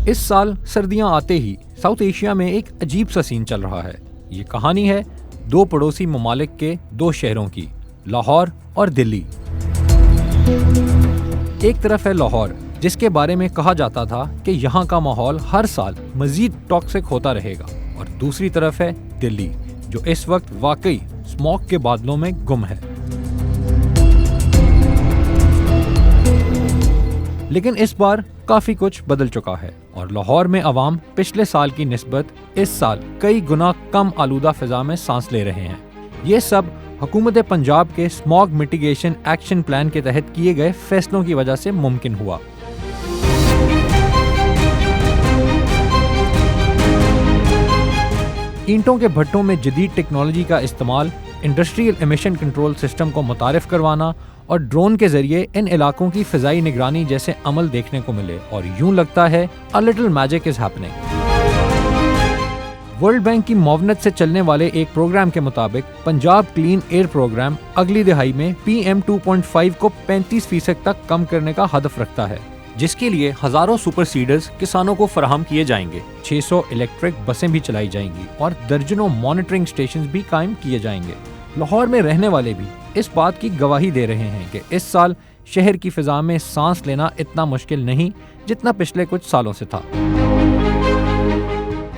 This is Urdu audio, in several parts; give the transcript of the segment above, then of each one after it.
اس سال سردیاں آتے ہی ساؤتھ ایشیا میں ایک عجیب سا سین چل رہا ہے۔ یہ کہانی ہے دو پڑوسی ممالک کے دو شہروں کی، لاہور اور دلی۔ ایک طرف ہے لاہور، جس کے بارے میں کہا جاتا تھا کہ یہاں کا ماحول ہر سال مزید ٹاکسک ہوتا رہے گا، اور دوسری طرف ہے دلی، جو اس وقت واقعی اسموگ کے بادلوں میں گم ہے۔ لیکن اس بار کافی کچھ بدل چکا ہے، اور لاہور میں عوام پچھلے سال کی نسبت اس سال کئی گنا کم آلودہ فضا میں سانس لے رہے ہیں۔ یہ سب حکومت پنجاب کے اسموگ میٹیگیشن ایکشن پلان کے تحت کیے گئے فیصلوں کی وجہ سے ممکن ہوا۔ اینٹوں کے بھٹوں میں جدید ٹیکنالوجی کا استعمال، انڈسٹریل ایمیشن کنٹرول سسٹم کو متعارف کروانا اور ڈرون کے ذریعے ان علاقوں کی فضائی نگرانی جیسے عمل دیکھنے کو ملے، اور یوں لگتا ہے a little magic is happening۔ World bank کی معاونت سے چلنے والے ایک پروگرام کے مطابق پنجاب کلین ایئر پروگرام اگلی دہائی میں PM 2.5 کو 35% تک کم کرنے کا ہدف رکھتا ہے، جس کے لیے ہزاروں سپر سیڈرز کسانوں کو فراہم کیے جائیں گے، 600 الیکٹرک بسیں بھی چلائی جائیں گی، اور درجنوں مانیٹرنگ سٹیشنز بھی قائم کیے جائیں گے۔ لاہور میں رہنے والے بھی اس بات کی گواہی دے رہے ہیں کہ اس سال شہر کی فضا میں سانس لینا اتنا مشکل نہیں جتنا پچھلے کچھ سالوں سے تھا۔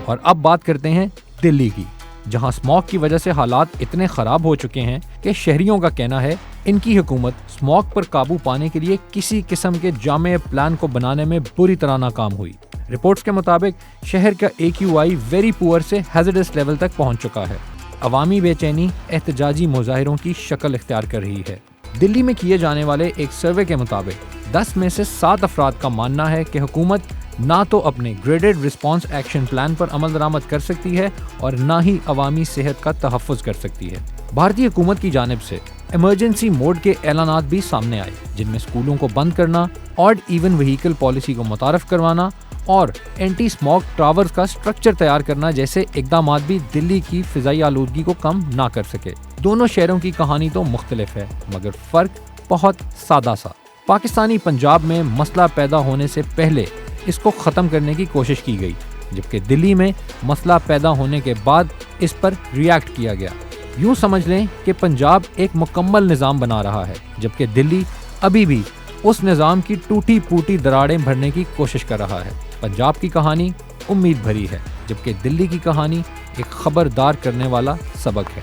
اور اب بات کرتے ہیں دلی کی، جہاں اسموگ کی وجہ سے حالات اتنے خراب ہو چکے ہیں کہ شہریوں کا کہنا ہے ان کی حکومت اسموگ پر قابو پانے کے لیے کسی قسم کے جامع پلان کو بنانے میں بری طرح ناکام ہوئی۔ رپورٹس کے مطابق شہر کا AQI ویری پور سے ہیزارڈس لیول تک پہنچ چکا ہے۔ عوامی بے چینی احتجاجی مظاہروں کی شکل اختیار کر رہی ہے۔ دلی میں کیے جانے والے ایک سروے کے مطابق 10 میں سے 7 افراد کا ماننا ہے کہ حکومت نہ تو اپنے گریڈڈ رسپانس ایکشن پلان پر عمل درآمد کر سکتی ہے اور نہ ہی عوامی صحت کا تحفظ کر سکتی ہے۔ بھارتی حکومت کی جانب سے ایمرجنسی موڈ کے اعلانات بھی سامنے آئے، جن میں اسکولوں کو بند کرنا، آڈ ایون وہیکل پالیسی کو متعارف کروانا اور اینٹی اسموگ ٹاورز کا سٹرکچر تیار کرنا جیسے اقدامات بھی دلی کی فضائی آلودگی کو کم نہ کر سکے۔ دونوں شہروں کی کہانی تو مختلف ہے، مگر فرق بہت سادہ سا۔ پاکستانی پنجاب میں مسئلہ پیدا ہونے سے پہلے اس کو ختم کرنے کی کوشش کی گئی، جبکہ دلی میں مسئلہ پیدا ہونے کے بعد اس پر ریئیکٹ کیا گیا۔ یوں سمجھ لیں کہ پنجاب ایک مکمل نظام بنا رہا ہے، جبکہ دلی ابھی بھی اس نظام کی ٹوٹی پوٹی دراڑیں بھرنے کی کوشش کر رہا ہے۔ پنجاب کی کہانی امید بھری ہے، جبکہ دلی کی کہانی ایک خبردار کرنے والا سبق ہے۔